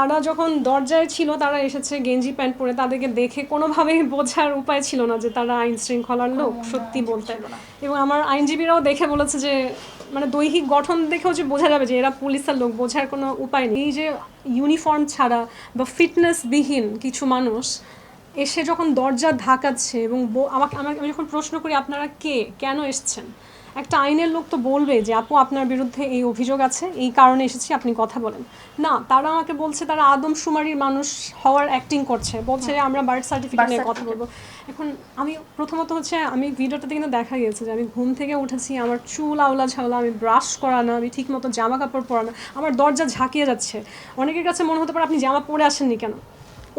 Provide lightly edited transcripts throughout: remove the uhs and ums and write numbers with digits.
তারা যখন দরজায় ছিল তারা এসেছে গেঞ্জি প্যান্ট পরে, তাদেরকে দেখে কোনোভাবেই বোঝার উপায় ছিল না যে তারা আইন শৃঙ্খলার লোক, সত্যি বলতে। এবং আমার আইনজীবীরাও দেখে বলেছে যে মানে দৈহিক গঠন দেখেও যে বোঝা যাবে যে এরা পুলিশের লোক, বোঝার কোনো উপায় নেই। এই যে ইউনিফর্ম ছাড়া বা ফিটনেসবিহীন কিছু মানুষ এসে যখন দরজা ধাকাচ্ছে এবং আমি যখন প্রশ্ন করি আপনারা কে, কেন এসছেন, একটা আইনের লোক তো বলবে যে আপু আপনার বিরুদ্ধে এই অভিযোগ আছে, এই কারণে এসেছি, আপনি কথা বলেন। না, তারা আমাকে বলছে তারা আদমশুমারির মানুষ হওয়ার অ্যাক্টিং করছে, বলছে আমরা বার্থ সার্টিফিকেট নিয়ে কথা বলবো। এখন আমি প্রথমত হচ্ছে আমি ভিডিওটাতে কিন্তু দেখা গিয়েছে যে আমি ঘুম থেকে উঠেছি, আমার চুল আওলা ঝাওলা, আমি ব্রাশ করা না, আমি ঠিক মতো জামা কাপড় পরা না, আমার দরজা ঝাঁকিয়ে যাচ্ছে। অনেকের কাছে মনে হতে পারে আপনি জামা পরে আসেননি কেন।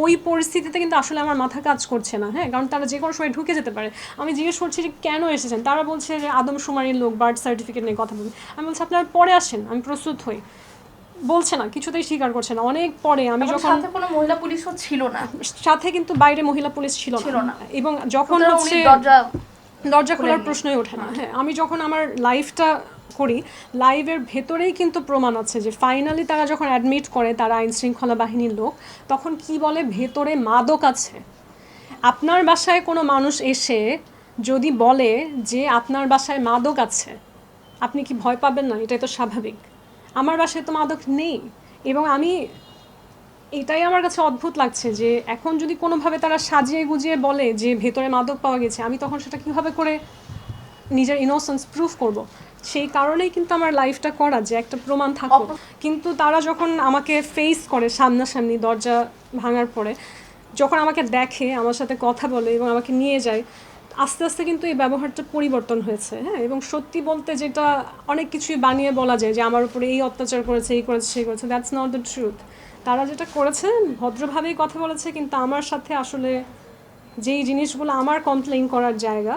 ওই পরিস্থিতিতে কিন্তু আসলে আমার মাথা কাজ করছে না, হ্যাঁ, কারণ তারা যে কোনো সময় ঢুকে যেতে পারে। আমি জিজ্ঞেস করছি যে কেন এসেছেন, তারা বলছে যে আদমশুমারির লোক, বার্থ সার্টিফিকেট নিয়ে কথা বলবেন। আমি বলছি আপনারা পরে আসেন, আমি প্রস্তুত হই। বলছে না, কিছুতেই স্বীকার করছে না। অনেক পরে আমি যখন সাথে কোনো মহিলা পুলিশও ছিল না, সাথে কিন্তু বাইরে মহিলা পুলিশ ছিল না, এবং যখন হচ্ছে দরজা খোলার প্রশ্নই ওঠে না। হ্যাঁ, আমি যখন আমার লাইফটা করি, লাইভের ভেতরেই কিন্তু প্রমাণ আছে যে ফাইনালি তারা যখন অ্যাডমিট করে তারা আইন শৃঙ্খলা বাহিনীর লোক, তখন কি বলে ভেতরে মাদক আছে। আপনার বাসায় কোনো মানুষ এসে যদি বলে যে আপনার বাসায় মাদক আছে, আপনি কি ভয় পাবেন না? এটাই তো স্বাভাবিক। আমার বাসায় তো মাদক নেই। এবং আমি এটাই আমার কাছে অদ্ভুত লাগছে যে এখন যদি কোনোভাবে তারা সাজিয়ে গুজিয়ে বলে যে ভেতরে মাদক পাওয়া গেছে, আমি তখন সেটা কীভাবে করে নিজের ইনোসেন্স প্রুফ করব। সেই কারণেই কিন্তু আমার লাইফটা করা, যে একটা প্রমাণ থাকবে। কিন্তু তারা যখন আমাকে ফেস করে সামনাসামনি দরজা ভাঙার পরে, যখন আমাকে দেখে, আমার সাথে কথা বলে এবং আমাকে নিয়ে যায়, আস্তে আস্তে কিন্তু এই ব্যবহারটা পরিবর্তন হয়েছে। হ্যাঁ, এবং সত্যি বলতে যেটা অনেক কিছুই বানিয়ে বলা যায় যে আমার উপরে এই অত্যাচার করেছে, এই করেছে, সেই করেছে, দ্যাটস নট দ্য ট্রুথ। তারা যেটা করেছে ভদ্রভাবেই কথা বলেছে, কিন্তু আমার সাথে আসলে যেই জিনিসগুলো আমার কমপ্লেইন করার জায়গা,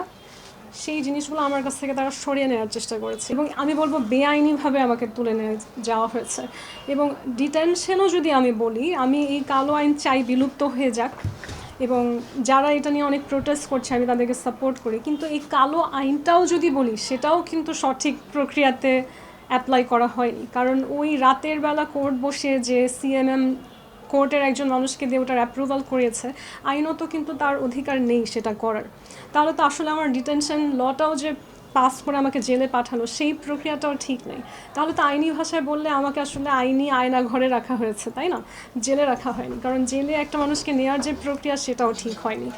সেই জিনিসগুলো আমার কাছ থেকে তারা সরিয়ে নেওয়ার চেষ্টা করেছে। এবং আমি বলবো বেআইনিভাবে আমাকে তুলে নিয়ে যাওয়া হয়েছে। এবং ডিটেনশনও যদি আমি বলি, আমি এই কালো আইন চাই বিলুপ্ত হয়ে যাক, এবং যারা এটা নিয়ে অনেক প্রোটেস্ট করছে আমি তাদেরকে সাপোর্ট করি। কিন্তু এই কালো আইনটাও যদি বলি, সেটাও কিন্তু সঠিক প্রক্রিয়াতে অ্যাপ্লাই করা হয়নি। কারণ ওই রাতের বেলা কোর্ট বসে যে সিএমএম কোর্টের একজন মানুষকে দিয়ে ওটার অ্যাপ্রুভাল করিয়েছে, আইনত কিন্তু তার অধিকার নেই সেটা করার। তাহলে তো আসলে আমার ডিটেনশন লটাও যে পাস করে আমাকে জেলে পাঠালো, সেই প্রক্রিয়াটাও ঠিক নেই। তাহলে তো আইনি ভাষায় বললে আমাকে আসলে আইনি আয়না ঘরে রাখা হয়েছে, তাই না? জেলে রাখা হয়নি, কারণ জেলে একটা মানুষকে নেওয়ার যে প্রক্রিয়া সেটাও ঠিক হয়নি।